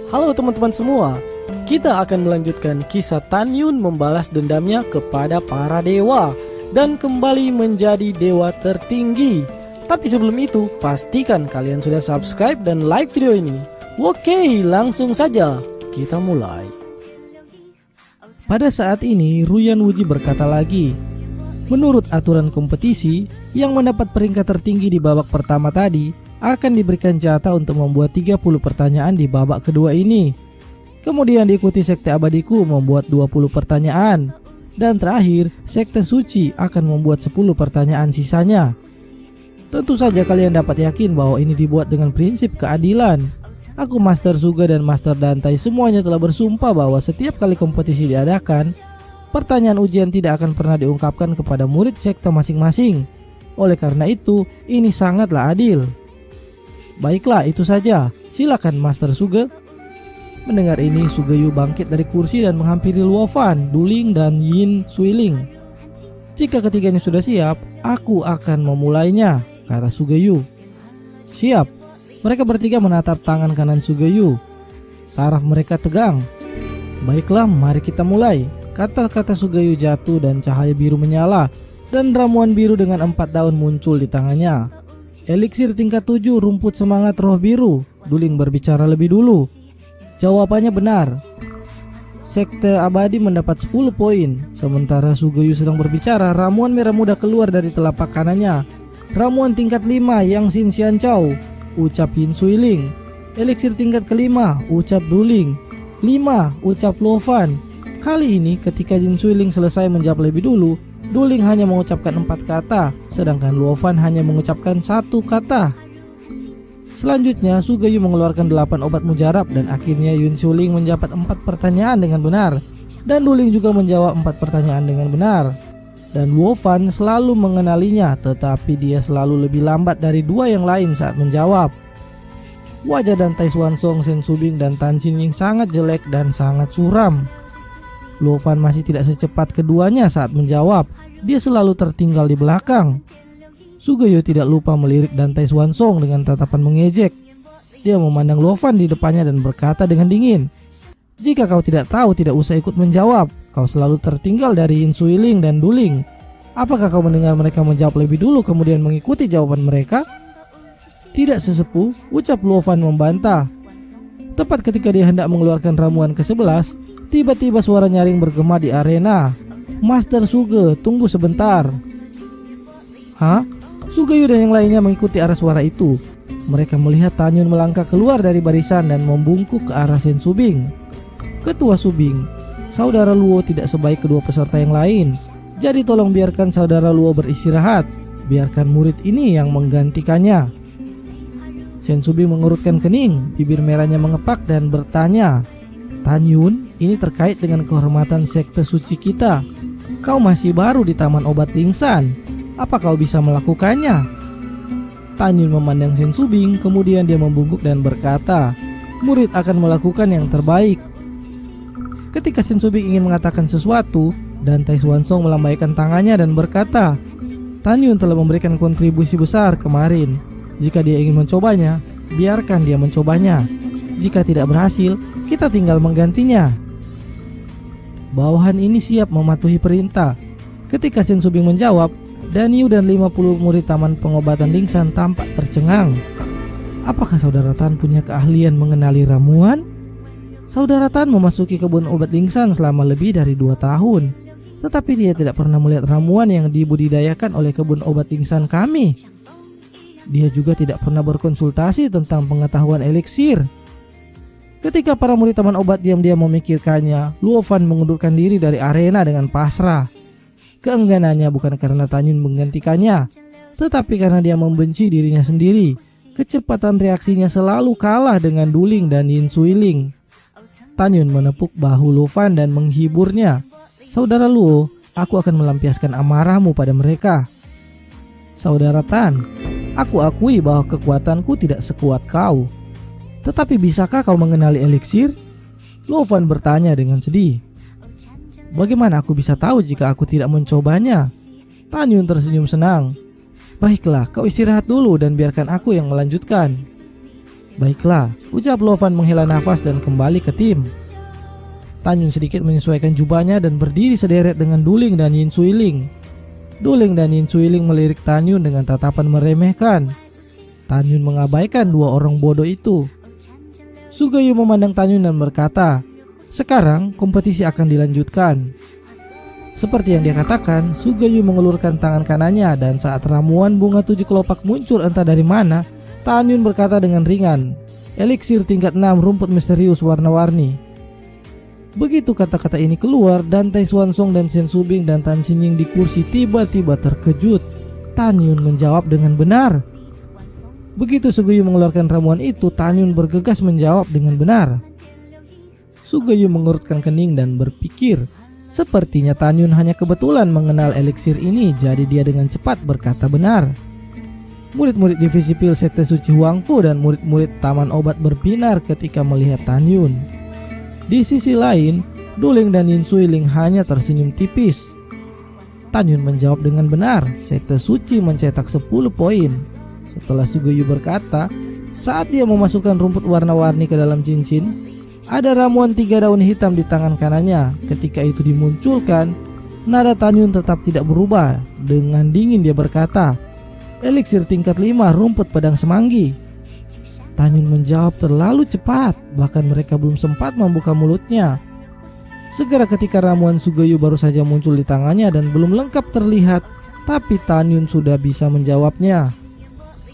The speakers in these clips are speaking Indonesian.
Halo teman-teman semua, kita akan melanjutkan kisah Tan Yun membalas dendamnya kepada para dewa dan kembali menjadi dewa tertinggi. Tapi sebelum itu, pastikan kalian sudah subscribe dan like video ini. Oke, langsung saja kita mulai. Pada saat ini, Ruyan Wuji berkata lagi, menurut aturan kompetisi, yang mendapat peringkat tertinggi di babak pertama tadi akan diberikan jatah untuk membuat 30 pertanyaan di babak kedua ini. Kemudian diikuti Sekte Abadiku membuat 20 pertanyaan. Dan terakhir, Sekte Suci akan membuat 10 pertanyaan sisanya. Tentu saja kalian dapat yakin bahwa ini dibuat dengan prinsip keadilan. Aku, Master Suga dan Master Dantai semuanya telah bersumpah bahwa setiap kali kompetisi diadakan, pertanyaan ujian tidak akan pernah diungkapkan kepada murid sekte masing-masing. Oleh karena itu, ini sangatlah adil. Baiklah, itu saja. Silakan Master Suga. Mendengar ini, Sugeyu bangkit dari kursi dan menghampiri Luo Fan, Duling, dan Yin Suiling. Jika ketiganya sudah siap, aku akan memulainya, kata Sugeyu. Siap. Mereka bertiga menatap tangan kanan Sugeyu. Saraf mereka tegang. Baiklah, mari kita mulai. Kata-kata Sugeyu jatuh dan cahaya biru menyala, dan ramuan biru dengan 4 daun muncul di tangannya. Eliksir tingkat 7 rumput semangat roh biru. Duling berbicara lebih dulu. Jawabannya benar. Sekte abadi mendapat 10 poin. Sementara Sugeyu sedang berbicara, ramuan merah muda keluar dari telapak kanannya. Ramuan tingkat 5 yang Xin Xian Chao, ucap Yin Suiling. Eliksir tingkat kelima, ucap Duling. 5, ucap Luo Fan. Kali ini ketika Yin Suiling selesai menjawab lebih dulu, Duling hanya mengucapkan 4 kata, sedangkan Luo Fan hanya mengucapkan 1 kata. Selanjutnya, Sugeyu mengeluarkan 8 obat mujarab dan akhirnya Yin Suiling menjawab 4 pertanyaan dengan benar, dan Duling juga menjawab 4 pertanyaan dengan benar. Dan Luo Fan selalu mengenalinya, tetapi dia selalu lebih lambat dari 2 yang lain saat menjawab. Wajah Dantai Xuanzong, Shen Subing, dan Tan Xinyin sangat jelek dan sangat suram. Luo Fan masih tidak secepat keduanya saat menjawab. Dia selalu tertinggal di belakang. Sugeyu tidak lupa melirik Dantai Xuanzong dengan tatapan mengejek. Dia memandang Luo Fan di depannya dan berkata dengan dingin, jika kau tidak tahu, tidak usah ikut menjawab. Kau selalu tertinggal dari Yin Suiling dan Duling. Apakah kau mendengar mereka menjawab lebih dulu kemudian mengikuti jawaban mereka? Tidak, sesepuh, ucap Luo Fan membantah. Tepat ketika dia hendak mengeluarkan ramuan ke-11, tiba-tiba suara nyaring bergema di arena. Master Suge, tunggu sebentar. Hah? Sugeyu dan yang lainnya mengikuti arah suara itu. Mereka melihat Tan Yun melangkah keluar dari barisan dan membungkuk ke arah Shen Subing. Ketua Subing, saudara Luo tidak sebaik kedua peserta yang lain. Jadi tolong biarkan saudara Luo beristirahat. Biarkan murid ini yang menggantikannya. Shen Subing mengerutkan kening, bibir merahnya mengepak dan bertanya, Tan Yun, ini terkait dengan kehormatan sekte suci kita. Kau masih baru di Taman Obat Lingsan. Apa kau bisa melakukannya? Tan Yun memandang Shen Subing, kemudian dia membungkuk dan berkata, murid akan melakukan yang terbaik. Ketika Shen Subing ingin mengatakan sesuatu, Dantai Xuanzong melambaikan tangannya dan berkata, Tan Yun telah memberikan kontribusi besar kemarin. Jika dia ingin mencobanya, biarkan dia mencobanya. Jika tidak berhasil, kita tinggal menggantinya. Bawahan ini siap mematuhi perintah. Ketika Shen Subing menjawab, Danyu dan 50 murid Taman Pengobatan Lingsan tampak tercengang. Apakah saudara Tan punya keahlian mengenali ramuan? Saudara Tan memasuki kebun obat Lingsan selama lebih dari 2 tahun. Tetapi dia tidak pernah melihat ramuan yang dibudidayakan oleh kebun obat Lingsan kami. Dia juga tidak pernah berkonsultasi tentang pengetahuan eliksir. Ketika para murid taman obat diam-diam memikirkannya, Luo Fan mengundurkan diri dari arena dengan pasrah. Keengganannya bukan karena Tan Yun menggantikannya, tetapi karena dia membenci dirinya sendiri. Kecepatan reaksinya selalu kalah dengan Duling dan Yin Suiling. Tan Yun menepuk bahu Luo Fan dan menghiburnya. Saudara Luo, aku akan melampiaskan amarahmu pada mereka. Saudara Tan, aku akui bahwa kekuatanku tidak sekuat kau. Tetapi bisakah kau mengenali eliksir? Luo Fan bertanya dengan sedih. Bagaimana aku bisa tahu jika aku tidak mencobanya? Tan Yun tersenyum senang. Baiklah, kau istirahat dulu dan biarkan aku yang melanjutkan. Baiklah, ucap Lovan menghela nafas dan kembali ke tim. Tan Yun sedikit menyesuaikan jubahnya dan berdiri sederet dengan Duling dan Yin Suiling. Duling dan Yin Suiling melirik Tan Yun dengan tatapan meremehkan. Tan Yun mengabaikan dua orang bodoh itu. Sugayu memandang Tan Yun dan berkata, "Sekarang kompetisi akan dilanjutkan." Seperti yang dia katakan, Sugayu mengulurkan tangan kanannya dan saat ramuan bunga 7 kelopak muncul entah dari mana, Tan Yun berkata dengan ringan, "Eliksir tingkat 6 rumput misterius warna-warni." Begitu kata-kata ini keluar, dan Tai Xuanzong dan Shen Subing dan Tan Xinying di kursi tiba-tiba terkejut. Tan Yun menjawab dengan benar. Begitu Sugayu mengeluarkan ramuan itu, Tan Yun bergegas menjawab dengan benar. Sugayu mengurutkan kening dan berpikir, sepertinya Tan Yun hanya kebetulan mengenal eliksir ini, jadi dia dengan cepat berkata benar. Murid-murid divisi pil sekte suci Huangfu dan murid-murid taman obat berbinar ketika melihat Tan Yun. Di sisi lain, Duling dan Yin Suiling hanya tersenyum tipis. Tan Yun menjawab dengan benar, sekte suci mencetak 10 poin. Setelah Sugayu berkata, saat dia memasukkan rumput warna-warni ke dalam cincin, ada ramuan 3 daun hitam di tangan kanannya. Ketika itu dimunculkan, nada Tan Yun tetap tidak berubah. Dengan dingin dia berkata, "Eliksir tingkat 5 rumput padang semanggi." Tan Yun menjawab terlalu cepat, bahkan mereka belum sempat membuka mulutnya. Segera ketika ramuan Sugayu baru saja muncul di tangannya dan belum lengkap terlihat, tapi Tan Yun sudah bisa menjawabnya.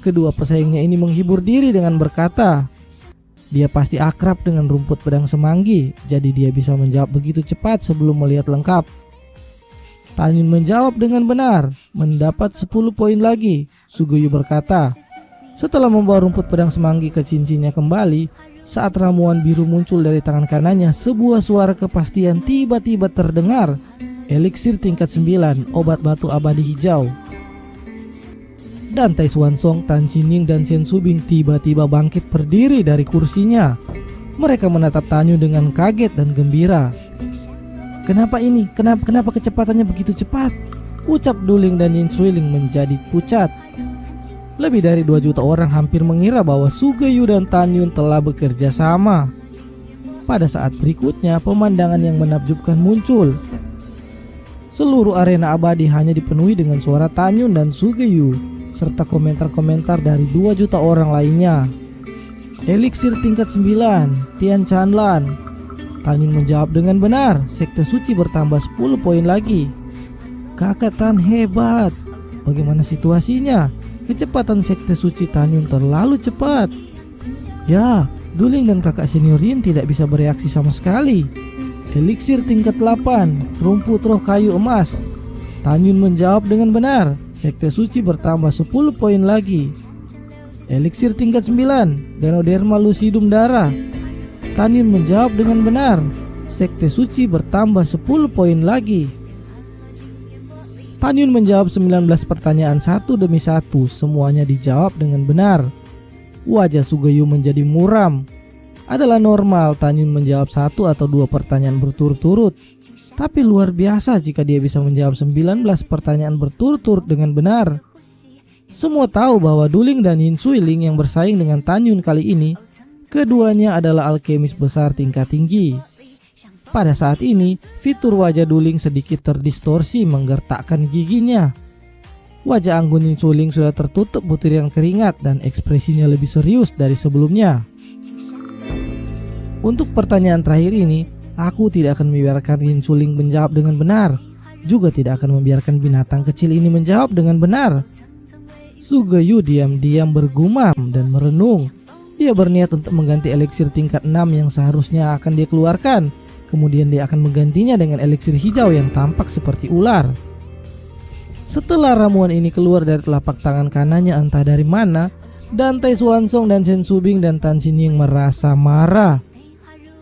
Kedua pesaingnya ini menghibur diri dengan berkata, dia pasti akrab dengan rumput pedang semanggi, jadi dia bisa menjawab begitu cepat sebelum melihat lengkap. Tan Yun menjawab dengan benar, mendapat 10 poin lagi. Sugayu berkata, setelah membawa rumput pedang semanggi ke cincinnya kembali, saat ramuan biru muncul dari tangan kanannya, sebuah suara kepastian tiba-tiba terdengar. Eliksir tingkat 9, obat batu abadi hijau. Dan Tai Xuanzong, Tan Xinying dan Shen Subing tiba-tiba bangkit berdiri dari kursinya. Mereka menatap Tan Yun dengan kaget dan gembira. "Kenapa ini? Kenapa kecepatannya begitu cepat?" ucap Duling dan Yin Suiling menjadi pucat. Lebih dari 2 juta orang hampir mengira bahwa Sugayu dan Tan Yun telah bekerja sama. Pada saat berikutnya, pemandangan yang menakjubkan muncul. Seluruh arena abadi hanya dipenuhi dengan suara Tan Yun dan Sugayu, serta komentar-komentar dari 2 juta orang lainnya. Eliksir tingkat 9, Tian Chanlan. Tan Yun menjawab dengan benar, sekte suci bertambah 10 poin lagi. "Kakak Tan hebat. Bagaimana situasinya? Kecepatan sekte suci Tan Yun terlalu cepat." "Ya, Duling dan kakak senior Yin tidak bisa bereaksi sama sekali." Eliksir tingkat 8, rumput roh kayu emas. Tan Yun menjawab dengan benar, sekte suci bertambah 10 poin lagi. Eliksir tingkat 9, Ganoderma lucidum darah. Tan Yun menjawab dengan benar, sekte suci bertambah 10 poin lagi. Tan Yun menjawab 19 pertanyaan satu demi satu, semuanya dijawab dengan benar. Wajah Sugayu menjadi muram. Adalah normal Tan Yun menjawab 1 atau 2 pertanyaan berturut-turut, tapi luar biasa jika dia bisa menjawab 19 pertanyaan berturut-turut dengan benar. Semua tahu bahwa Duling dan Yin Suiling yang bersaing dengan Tan Yun kali ini, keduanya adalah alkemis besar tingkat tinggi. Pada saat ini, fitur wajah Duling sedikit terdistorsi menggertakkan giginya. Wajah anggun Yin Suiling sudah tertutup butiran keringat dan ekspresinya lebih serius dari sebelumnya. Untuk pertanyaan terakhir ini, aku tidak akan membiarkan Yin Suiling menjawab dengan benar, juga tidak akan membiarkan binatang kecil ini menjawab dengan benar. Sugayu diam-diam bergumam dan merenung. Dia berniat untuk mengganti eliksir tingkat 6 yang seharusnya akan dia keluarkan. Kemudian dia akan menggantinya dengan eliksir hijau yang tampak seperti ular. Setelah ramuan ini keluar dari telapak tangan kanannya entah dari mana, dan Tai Xuanzong dan Shen Subing dan Tan Xinying merasa marah.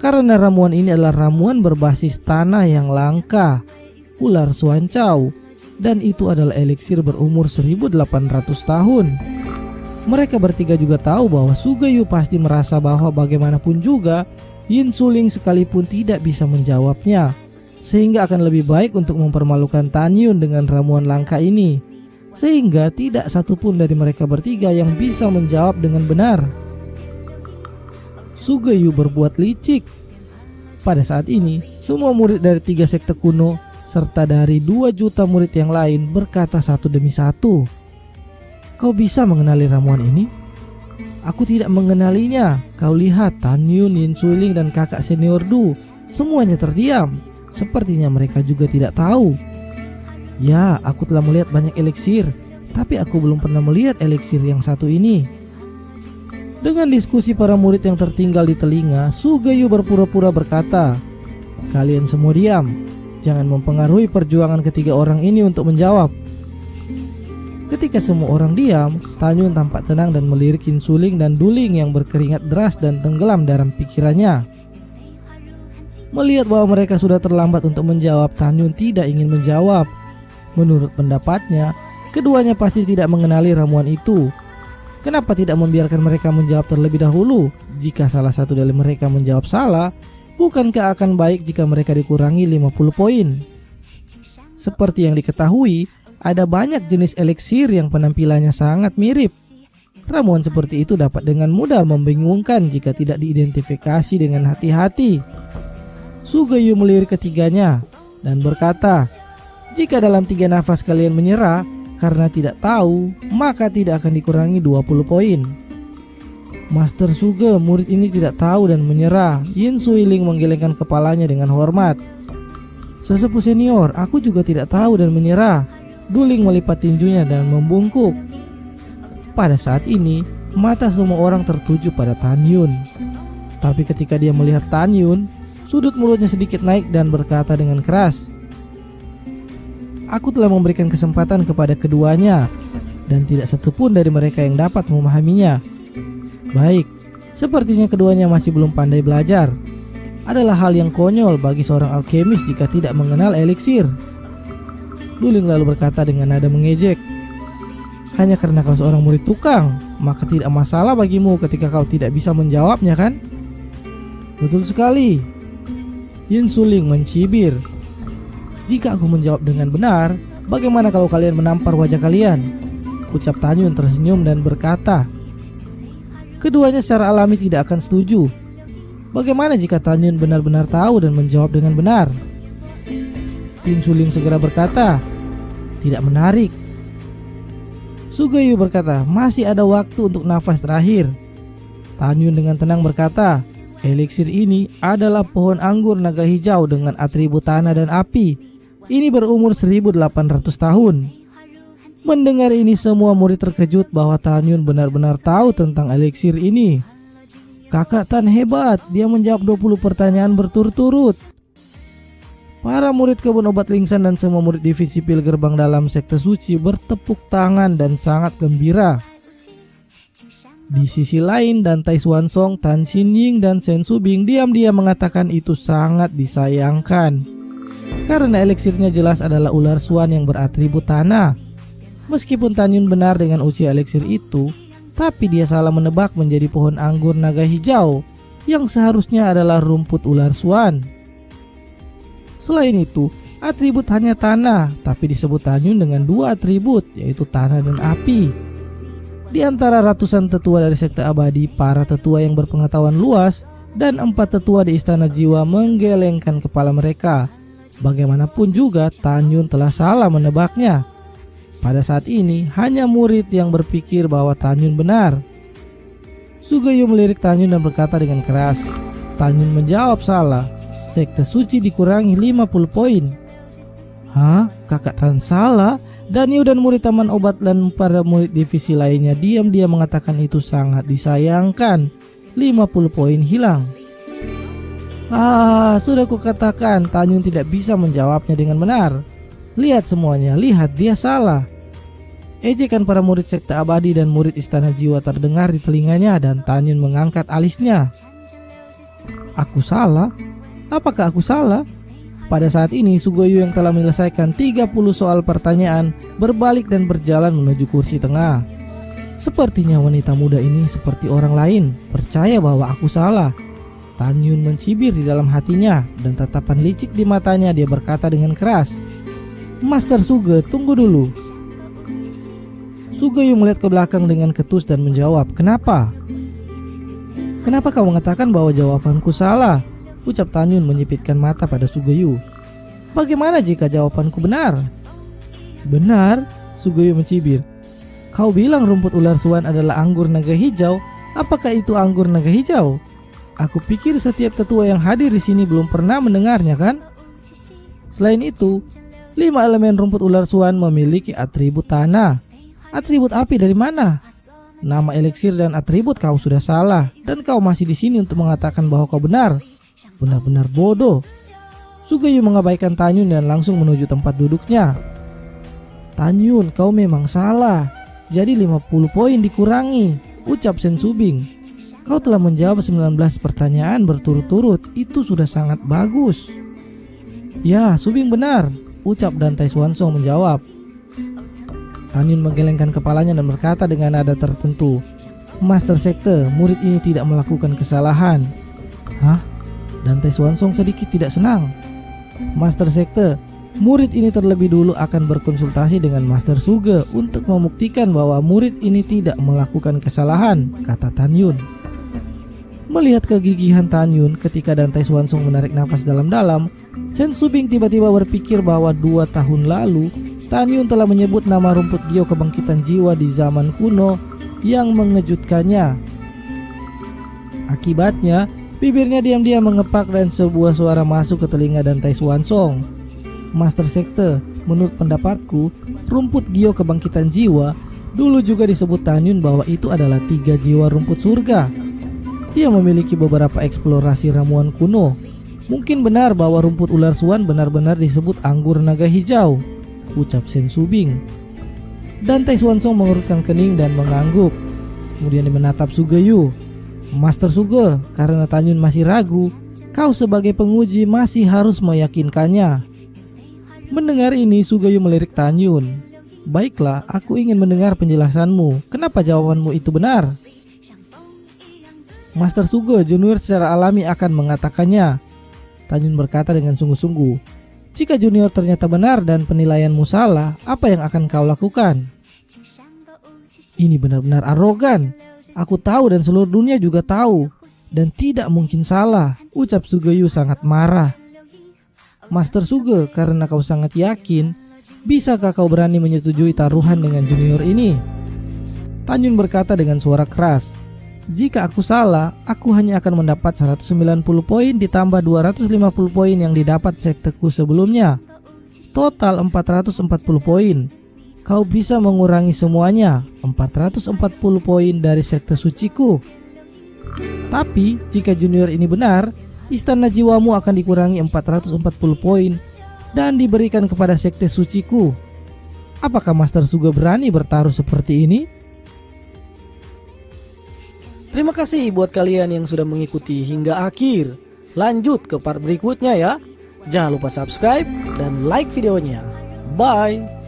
Karena ramuan ini adalah ramuan berbasis tanah yang langka, ular Xuancao, dan itu adalah eliksir berumur 1800 tahun. Mereka bertiga juga tahu bahwa Sugayu pasti merasa bahwa bagaimanapun juga Yin Suiling sekalipun tidak bisa menjawabnya, sehingga akan lebih baik untuk mempermalukan Tan Yun dengan ramuan langka ini, sehingga tidak satupun dari mereka bertiga yang bisa menjawab dengan benar. Sugeyu berbuat licik. Pada saat ini, semua murid dari 3 sekte kuno serta dari 2 juta murid yang lain berkata satu demi satu, "Kau bisa mengenali ramuan ini?" "Aku tidak mengenalinya. Kau lihat, Tan Yun, Yin Suiling dan kakak senior Du, semuanya terdiam. Sepertinya mereka juga tidak tahu." "Ya, aku telah melihat banyak eliksir, tapi aku belum pernah melihat eliksir yang satu ini." Dengan diskusi para murid yang tertinggal di telinga, Sugeyu berpura-pura berkata, "Kalian semua diam. Jangan mempengaruhi perjuangan ketiga orang ini untuk menjawab." Ketika semua orang diam, Tan Yun tampak tenang dan melirik Yin Suiling dan Duling yang berkeringat deras dan tenggelam dalam pikirannya. Melihat bahwa mereka sudah terlambat untuk menjawab, Tan Yun tidak ingin menjawab. Menurut pendapatnya, keduanya pasti tidak mengenali ramuan itu. Kenapa tidak membiarkan mereka menjawab terlebih dahulu? Jika salah satu dari mereka menjawab salah, bukankah akan baik jika mereka dikurangi 50 poin? Seperti yang diketahui, ada banyak jenis eliksir yang penampilannya sangat mirip. Ramuan seperti itu dapat dengan mudah membingungkan jika tidak diidentifikasi dengan hati-hati. Sugeyu melirik ketiganya dan berkata, "Jika dalam 3 nafas kalian menyerah karena tidak tahu, maka tidak akan dikurangi 20 poin." "Master Suge, murid ini tidak tahu dan menyerah." Yin Suiling menggelengkan kepalanya dengan hormat. "Sesepuh senior, aku juga tidak tahu dan menyerah." Duling melipat tinjunya dan membungkuk. Pada saat ini, mata semua orang tertuju pada Tan Yun. Tapi ketika dia melihat Tan Yun, sudut mulutnya sedikit naik dan berkata dengan keras, "Aku telah memberikan kesempatan kepada keduanya, dan tidak satupun dari mereka yang dapat memahaminya. Baik, sepertinya keduanya masih belum pandai belajar. Adalah hal yang konyol bagi seorang alkemis jika tidak mengenal eliksir." Duling lalu berkata dengan nada mengejek, "Hanya karena kau seorang murid tukang, maka tidak masalah bagimu ketika kau tidak bisa menjawabnya, kan?" "Betul sekali." Yin Suiling mencibir, "Jika aku menjawab dengan benar, bagaimana kalau kalian menampar wajah kalian?" Ucap Tan Yun tersenyum dan berkata, "Keduanya secara alami tidak akan setuju. Bagaimana jika Tan Yun benar-benar tahu dan menjawab dengan benar?" Yin Suiling segera berkata, "Tidak menarik." Sugeyu berkata, "Masih ada waktu untuk nafas terakhir." Tan Yun dengan tenang berkata, "Eliksir ini adalah pohon anggur naga hijau dengan atribut tanah dan api. Ini berumur 1800 tahun." Mendengar ini, semua murid terkejut bahwa Tan Yun benar-benar tahu tentang eliksir ini. "Kakak Tan hebat, dia menjawab 20 pertanyaan berturut-turut." Para murid kebun obat Lingsan dan semua murid divisi pil gerbang dalam sekte suci bertepuk tangan dan sangat gembira. Di sisi lain, Dan Tai Xuansong, Tan Xinying, dan Shen Subing diam-diam mengatakan itu sangat disayangkan, karena eliksirnya jelas adalah ular swan yang beratribut tanah. Meskipun Tan Yun benar dengan usia eliksir itu, tapi dia salah menebak menjadi pohon anggur naga hijau yang seharusnya adalah rumput ular swan. Selain itu, atribut hanya tanah, tapi disebut Tan Yun dengan 2 atribut, yaitu tanah dan api. Di antara ratusan tetua dari sekte abadi, para tetua yang berpengetahuan luas dan 4 tetua di istana jiwa menggelengkan kepala mereka. Bagaimanapun juga, Tan Yun telah salah menebaknya. Pada saat ini, hanya murid yang berpikir bahwa Tan Yun benar. Sugeyu melirik Tan Yun dan berkata dengan keras, "Tan Yun menjawab salah. Sekte suci dikurangi 50 poin." "Hah? Kakak Tan salah?" Danyu dan murid taman obat dan para murid divisi lainnya diam-diam mengatakan itu sangat disayangkan. 50 poin hilang. Sudah kukatakan Tan Yun tidak bisa menjawabnya dengan benar. Lihat semuanya, lihat dia salah. Ejekan para murid sekte abadi dan murid istana jiwa terdengar di telinganya dan Tan Yun mengangkat alisnya. "Aku salah? Apakah aku salah?" Pada saat ini, Sugeyu yang telah menyelesaikan 30 soal pertanyaan berbalik dan berjalan menuju kursi tengah. "Sepertinya wanita muda ini seperti orang lain, percaya bahwa aku salah." Tan Yun mencibir di dalam hatinya dan tatapan licik di matanya dia berkata dengan keras, "Master Suge, tunggu dulu." Sugeyu melihat ke belakang dengan ketus dan menjawab, "Kenapa?" Kenapa kau mengatakan bahwa jawabanku salah? Ucap Tanyun menyipitkan mata pada Sugeo. Bagaimana jika jawabanku benar? Benar? Sugeo mencibir. Kau bilang rumput ular suan adalah anggur naga hijau. Apakah itu anggur naga hijau? Aku pikir setiap tetua yang hadir di sini belum pernah mendengarnya kan? Selain itu, 5 elemen rumput ular suan memiliki atribut tanah. Atribut api dari mana? Nama eliksir dan atribut kau sudah salah, dan kau masih di sini untuk mengatakan bahwa kau benar. Benar-benar bodoh. Sugeo mengabaikan Tanyun dan langsung menuju tempat duduknya. Tanyun, kau memang salah. Jadi 50 poin dikurangi, ucap Sen Subing. Kau telah menjawab 19 pertanyaan berturut-turut, itu sudah sangat bagus. Ya, Subing benar, ucap Dantai Swansong menjawab. Tanyun menggelengkan kepalanya dan berkata dengan nada tertentu, Master Sekte, murid ini tidak melakukan kesalahan. Hah? Dantai Swansong sedikit tidak senang. Master Sekte, murid ini terlebih dulu akan berkonsultasi dengan Master Suge untuk membuktikan bahwa murid ini tidak melakukan kesalahan, kata Tanyun. Melihat kegigihan Tanyun ketika Dantai Swansong menarik nafas dalam-dalam, Sen Subing tiba-tiba berpikir bahwa 2 tahun lalu Tanyun telah menyebut nama rumput Gyo kebangkitan jiwa di zaman kuno yang mengejutkannya. Akibatnya, bibirnya diam-diam mengepak dan sebuah suara masuk ke telinga Dantai Swansong. Master Sekte, menurut pendapatku, rumput Gyo kebangkitan jiwa dulu juga disebut Tanyun bahwa itu adalah 3 jiwa rumput surga. Dia memiliki beberapa eksplorasi ramuan kuno. Mungkin benar bahwa rumput ular suan benar-benar disebut anggur naga hijau, ucap Sen Subing. Dantai Swansong mengerutkan kening dan mengangguk. Kemudian dia menatap Sugeo. Master Suge, karena Tanyun masih ragu, kau sebagai penguji masih harus meyakinkannya. Mendengar ini, Sugeo melirik Tanyun. Baiklah, aku ingin mendengar penjelasanmu. Kenapa jawabanmu itu benar? Master Suge, junior secara alami akan mengatakannya. Tanyun berkata dengan sungguh-sungguh. Jika junior ternyata benar dan penilaianmu salah, apa yang akan kau lakukan? Ini benar-benar arogan. Aku tahu dan seluruh dunia juga tahu. Dan tidak mungkin salah, ucap Sugeo sangat marah. Master Suge, karena kau sangat yakin, bisakah kau berani menyetujui taruhan dengan junior ini? Tanyun berkata dengan suara keras. Jika aku salah, aku hanya akan mendapat 190 poin ditambah 250 poin yang didapat sekteku sebelumnya. Total 440 poin. Kau bisa mengurangi semuanya, 440 poin dari sekte suciku. Tapi, jika junior ini benar, istana jiwamu akan dikurangi 440 poin dan diberikan kepada sekte suciku. Apakah Master Suge berani bertaruh seperti ini? Terima kasih buat kalian yang sudah mengikuti hingga akhir. Lanjut ke part berikutnya ya. Jangan lupa subscribe dan like videonya. Bye.